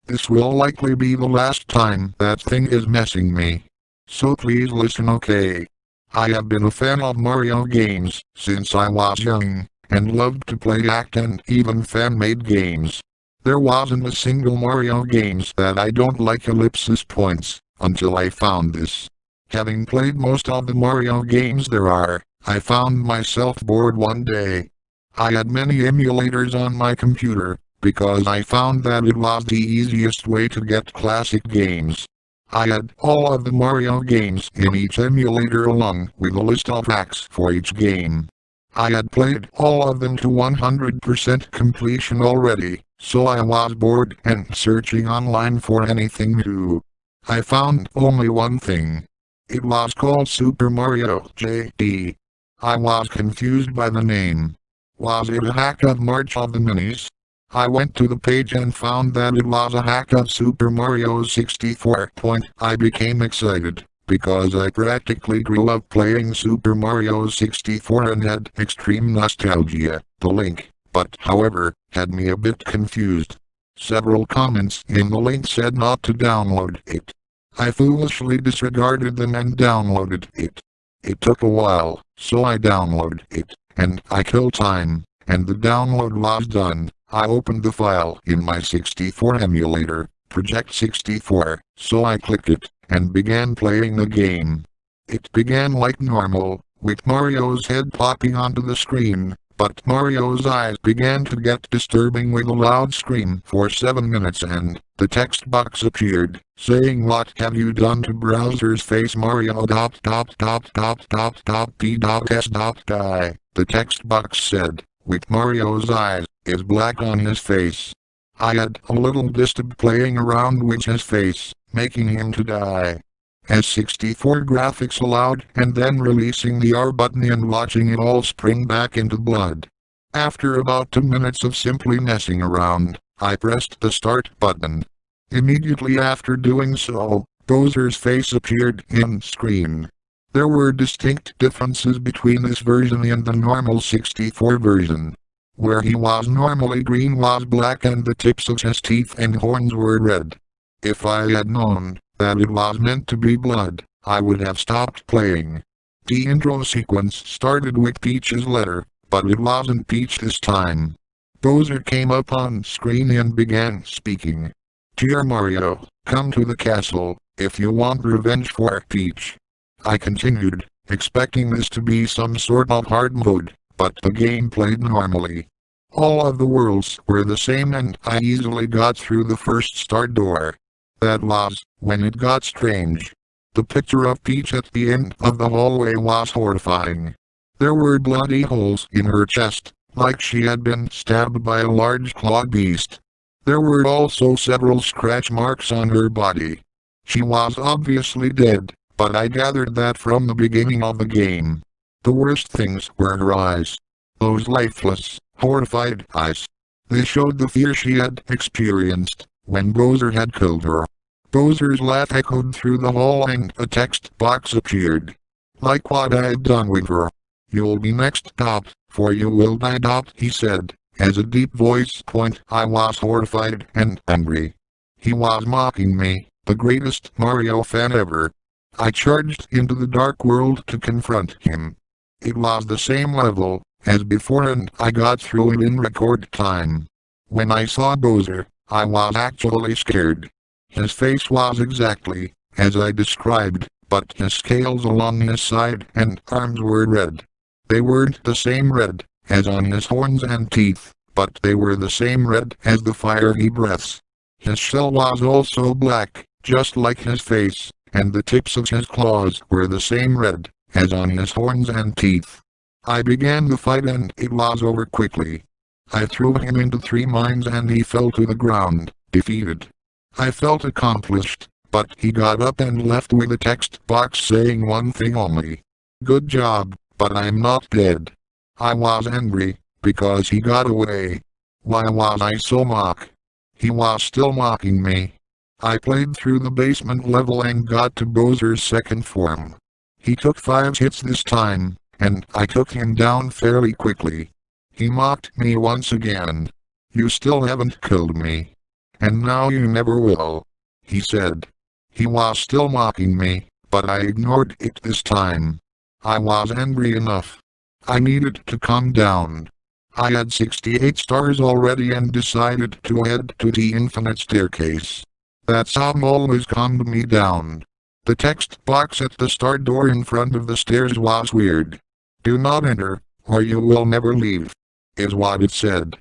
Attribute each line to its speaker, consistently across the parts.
Speaker 1: This will likely be the last time that thing is messing me. So please listen, okay? I have been a fan of Mario games since I was young, and loved to play act and even fan-made games. There wasn't a single Mario games that I don't like ellipsis points, until I found this. Having played most of the Mario games there are, I found myself bored one day. I had many emulators on my computer, because I found that it was the easiest way to get classic games. I had all of the Mario games in each emulator along with a list of tracks for each game. I had played all of them to 100% completion already, so I was bored and searching online for anything new. I found only one thing. It was called Super Mario JD. I was confused by the name. Was it a hack of March of the Minis? I went to the page and found that it was a hack of Super Mario 64. I became excited, because I practically grew up playing Super Mario 64 and had extreme nostalgia. The link, however, had me a bit confused. Several comments in the link said not to download it. I foolishly disregarded them and downloaded it. It took a while, so I downloaded it, and I killed time, and the download was done. I opened the file in my 64 emulator, Project 64, so I clicked it, and began playing the game. It began like normal, with Mario's head popping onto the screen, but Mario's eyes began to get disturbing with a loud scream for 7 minutes and the text box appeared, saying what have you done to browser's face Mario ... p.s.die. The text box said, with Mario's eyes, is black on his face. I had a little disturbed playing around with his face, making him to die. As 64 graphics allowed, and then releasing the R button and watching it all spring back into blood. After about 2 minutes of simply messing around, I pressed the start button. Immediately after doing so, Bowser's face appeared in screen. There were distinct differences between this version and the normal 64 version. Where he was normally green was black and the tips of his teeth and horns were red. If I had known that it was meant to be blood, I would have stopped playing. The intro sequence started with Peach's letter, but it wasn't Peach this time. Bowser came up on screen and began speaking. "Dear Mario, come to the castle, if you want revenge for Peach." I continued, expecting this to be some sort of hard mode, but the game played normally. All of the worlds were the same and I easily got through the first start door. That was when it got strange. The picture of Peach at the end of the hallway was horrifying. There were bloody holes in her chest, like she had been stabbed by a large clawed beast. There were also several scratch marks on her body. She was obviously dead, but I gathered that from the beginning of the game. The worst things were her eyes. Those lifeless, horrified eyes. They showed the fear she had experienced when Bowser had killed her. Bowser's laugh echoed through the hall and a text box appeared. Like what I had done with her. "You'll be next, for you will die, he said, as a deep voice. I was horrified and angry. He was mocking me, the greatest Mario fan ever. I charged into the dark world to confront him. It was the same level as before and I got through it in record time. When I saw Bowser, I was actually scared. His face was exactly as I described, but his scales along his side and arms were red. They weren't the same red as on his horns and teeth, but they were the same red as the fire he breathes. His shell was also black, just like his face, and the tips of his claws were the same red as on his horns and teeth. I began the fight and it was over quickly. I threw him into 3 mines and he fell to the ground, defeated. I felt accomplished, but he got up and left with a text box saying one thing only. "Good job, but I'm not dead." I was angry, because he got away. Why was I so mock? He was still mocking me. I played through the basement level and got to Bowser's second form. He took 5 hits this time, and I took him down fairly quickly. He mocked me once again. "You still haven't killed me." and now you never will," he said. He was still mocking me, but I ignored it this time. I was angry enough. I needed to calm down. I had 68 stars already and decided to head to the infinite staircase. That song always calmed me down. The text box at the star door in front of the stairs was weird. "Do not enter, or you will never leave," is what it said.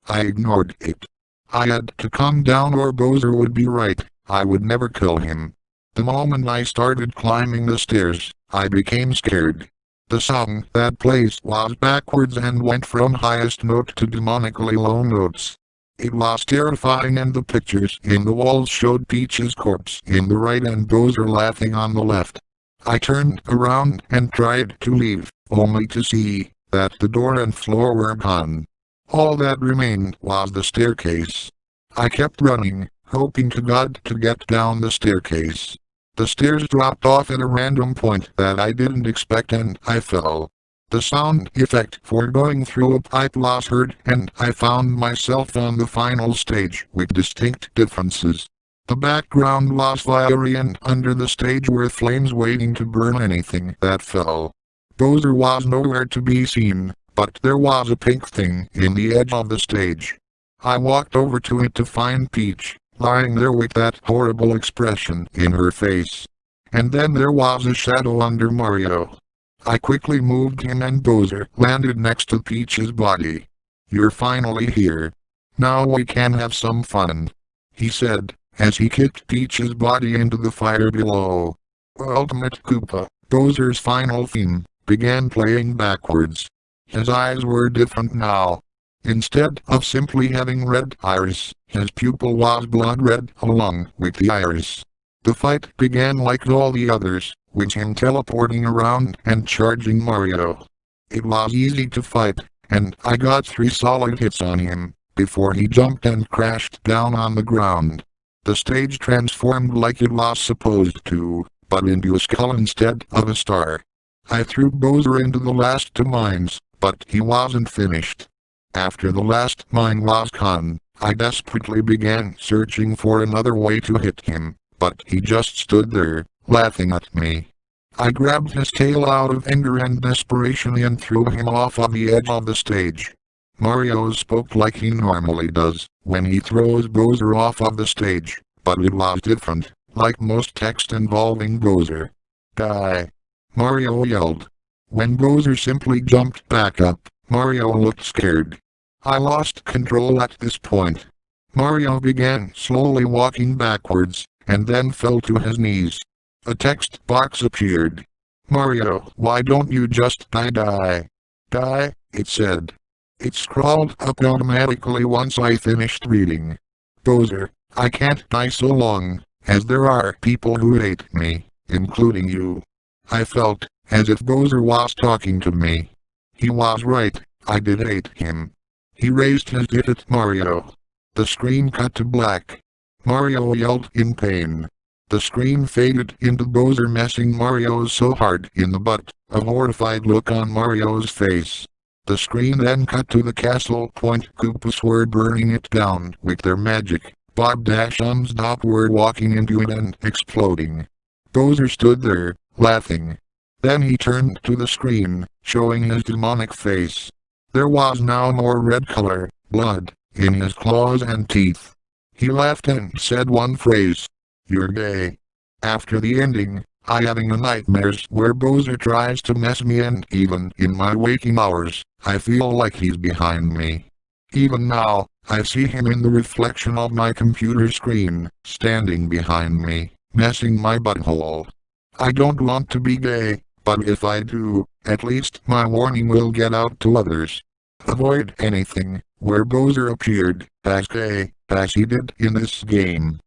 Speaker 1: I ignored it. I had to calm down or Bowser would be right. I would never kill him. The moment I started climbing the stairs, I became scared. The song that plays was backwards and went from highest note to demonically low notes. It was terrifying, and the pictures in the walls showed Peach's corpse in the right and Bowser laughing on the left. I turned around and tried to leave, only to see that the door and floor were gone. All that remained was the staircase. I kept running, hoping to God to get down the staircase. The stairs dropped off at a random point that I didn't expect and I fell. The sound effect for going through a pipe was heard and I found myself on the final stage with distinct differences. The background was fiery and under the stage were flames waiting to burn anything that fell. Bowser was nowhere to be seen, but there was a pink thing in the edge of the stage. I walked over to it to find Peach, lying there with that horrible expression in her face. And then there was a shadow under Mario. I quickly moved him and Bowser landed next to Peach's body. "You're finally here. Now we can have some fun," he said, as he kicked Peach's body into the fire below. Ultimate Koopa, Bowser's final theme, began playing backwards. His eyes were different now. Instead of simply having red iris, his pupil was blood red along with the iris. The fight began like all the others, with him teleporting around and charging Mario. It was easy to fight, and I got 3 solid hits on him, before he jumped and crashed down on the ground. The stage transformed like it was supposed to, but into a skull instead of a star. I threw Bowser into the last 2 mines, but he wasn't finished. After the last mine was gone, I desperately began searching for another way to hit him, but he just stood there, laughing at me. I grabbed his tail out of anger and desperation and threw him off of the edge of the stage. Mario spoke like he normally does when he throws Bowser off of the stage, but it was different, like most text involving Bowser. "Die!" Mario yelled. When Bowser simply jumped back up, Mario looked scared. I lost control at this point. Mario began slowly walking backwards, and then fell to his knees. A text box appeared. "Mario, why don't you just die? Die," it said. It scrolled up automatically once I finished reading. "Bowser, I can't die so long, as there are people who hate me, including you." I felt as if Bowser was talking to me. He was right, I did hate him. He raised his hit at Mario. The screen cut to black. Mario yelled in pain. The screen faded into Bowser messing Mario so hard in the butt, a horrified look on Mario's face. The screen then cut to the castle point. Koopas were burning it down with their magic. Bob Dashum's Dop were walking into it and exploding. Bowser stood there, laughing. Then he turned to the screen, showing his demonic face. There was now more red color, blood, in his claws and teeth. He laughed and said one phrase. "You're gay." After the ending, I having nightmares where Bowser tries to mess me, and even in my waking hours, I feel like he's behind me. Even now, I see him in the reflection of my computer screen, standing behind me, messing my butthole. I don't want to be gay, but if I do, at least my warning will get out to others. Avoid anything where Bowser appeared as gay as he did in this game.